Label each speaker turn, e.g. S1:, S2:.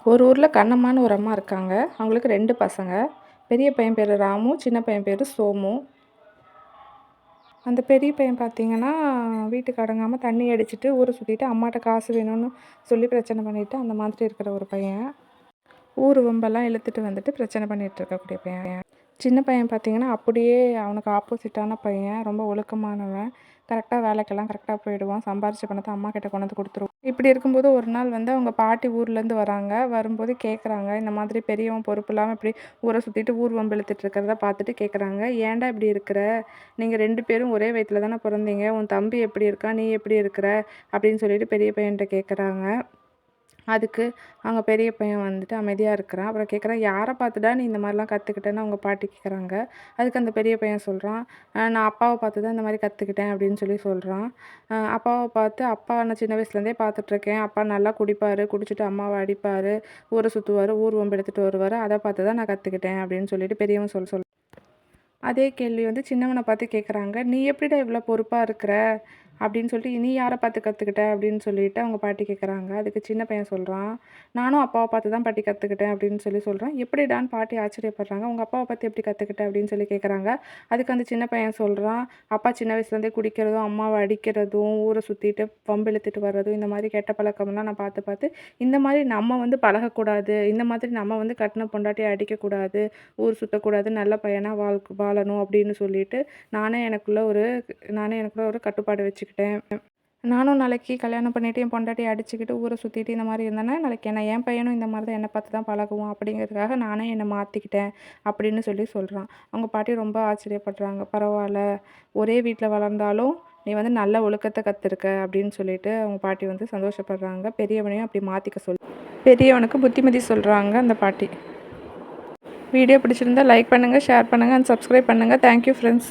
S1: ஒரு ஊரில் கண்ணம்மான்னு ஒரு அம்மா இருக்காங்க. அவங்களுக்கு 2 பசங்க. பெரிய பையன் பேர் ராமு, சின்ன பையன் பேர் சோமு. அந்த பெரிய பையன் பார்த்தீங்கன்னா, வீட்டுக்கு அடங்காமல் தண்ணி அடிச்சுட்டு ஊரை சுற்றிட்டு அம்மாட்ட காசு வேணும்னு சொல்லி பிரச்சனை பண்ணிவிட்டு அந்த மாதிரி இருக்கிற ஒரு பையன். ஊர் வம்பெல்லாம் இழுத்துட்டு வந்துட்டு பிரச்சனை பண்ணிகிட்டு இருக்கக்கூடிய பையன். சின்ன பையன் பார்த்தீங்கன்னா, அப்படியே அவனுக்கு ஆப்போசிட்டான பையன். ரொம்ப ஒழுக்கமானவன். கரெக்டாக வேலைக்கெல்லாம் கரெக்டாக போயிடுவான். சம்பாரிச்ச பணத்தை அம்மா கிட்ட கொண்டு வந்து கொடுத்துருவான். இப்படி இருக்கும்போது ஒரு நாள் வந்து அவங்க பாட்டி ஊர்லேருந்து வராங்க. வரும்போது கேட்குறாங்க, இந்த மாதிரி பெரியவன் பொறுப்பு இல்லாமல் இப்படி ஊரை சுற்றிட்டு ஊர் வம்பு இழுத்துட்டு இருக்கிறத பார்த்துட்டு கேட்குறாங்க, ஏன்டா இப்படி இருக்கிற? நீங்கள் 2 பேரும் ஒரே வயிற்றில் தானே பிறந்தீங்க. உன் தம்பி எப்படி இருக்கான், நீ எப்படி இருக்கிற அப்படின்னு சொல்லிட்டு பெரிய பையன்கிட்ட கேட்குறாங்க. அதுக்கு அவங்க பெரிய பையன் வந்துட்டு அமைதியாக இருக்கிறான். அப்புறம் கேட்குறான், யாரை பார்த்துடா நீ இந்த மாதிரிலாம் கற்றுக்கிட்டேன்னு அவங்க பாட்டி கேட்குறாங்க. அதுக்கு அந்த பெரிய பையன் சொல்கிறான், நான் அப்பாவை பார்த்து தான் இந்த மாதிரி கற்றுக்கிட்டேன் அப்படின்னு சொல்கிறான். அப்பாவை பார்த்து, அப்பா நான் சின்ன வயசுலேருந்தே பார்த்துட்ருக்கேன். அப்பா நல்லா குடிப்பார், குடிச்சிட்டு அம்மாவை அடிப்பார், ஊரை சுற்றுவார், ஊர் வம்பு எடுத்துகிட்டு வருவார். அதை பார்த்து தான் நான் கற்றுக்கிட்டேன் அப்படின்னு சொல்லிட்டு பெரியவன் சொல்ல அதே கேள்வி வந்து சின்னவனை பார்த்து கேட்குறாங்க, நீ எப்படிடா இவ்வளோ பொறுப்பாக இருக்கிற அப்படின்னு சொல்லிட்டு, நீ யாரை பார்த்து கற்றுக்கிட்ட அப்படின்னு சொல்லிட்டு அவங்க பாட்டி கேட்குறாங்க. அதுக்கு சின்ன பையன் சொல்கிறான், நானும் அப்பாவை பார்த்து தான் பாட்டி கற்றுக்கிட்டேன் அப்படின்னு சொல்கிறான். எப்படிடான்னு பாட்டி ஆச்சரியப்படுறாங்க. உங்கள் அப்பாவை பார்த்து எப்படி கற்றுக்கிட்ட அப்படின்னு சொல்லி கேட்குறாங்க. அதுக்கு அந்த சின்ன பையன் சொல்கிறான், அப்பா சின்ன வயசுலேருந்தே குடிக்கிறதும் அம்மாவை அடிக்கிறதும் ஊரை சுற்றிட்டு வம்பிழுத்துட்டு வர்றதும் இந்த மாதிரி கெட்ட பழக்கம்லாம் நான் பார்த்து பார்த்து இந்த மாதிரி நம்ம வந்து பழகக்கூடாது, இந்த மாதிரி நம்ம வந்து கட்டின பொண்டாட்டியை அடிக்கக்கூடாது, ஊர் சுற்றக்கூடாது, நல்ல பையனாக வாழணும் அப்படின்னு சொல்லிட்டு நானே எனக்குள்ள ஒரு கட்டுப்பாடு வச்சுக்கிட்டேன். நானும் நாளைக்கு கல்யாணம் பண்ணிவிட்டு என் பொண்டாட்டியை அடிச்சுக்கிட்டு ஊரை சுற்றிட்டு இந்த மாதிரி இருந்தேன்னா, நாளைக்கு என் பையனும் இந்த மாதிரி தான் என்னை பார்த்து தான் பழகுவான் அப்படிங்கிறதுக்காக நானே என்னை மாற்றிக்கிட்டேன் அப்படின்னு சொல்கிறான். அவங்க பாட்டி ரொம்ப ஆச்சரியப்படுறாங்க. பரவாயில்ல, ஒரே வீட்டில் வளர்ந்தாலும் நீ வந்து நல்ல ஒழுக்கத்தை கற்றுருக்க அப்படின்னு சொல்லிட்டு அவங்க பாட்டி வந்து சந்தோஷப்படுறாங்க. பெரியவனையும் அப்படி மாற்றிக்க பெரியவனுக்கு புத்திமதி சொல்கிறாங்க அந்த பாட்டி. வீடியோ பிடிச்சிருந்தா லைக் பண்ணுங்கள், ஷேர் பண்ணுங்கள் அண்ட் சப்ஸ்கிரைப் பண்ணுங்கள். Thank you friends.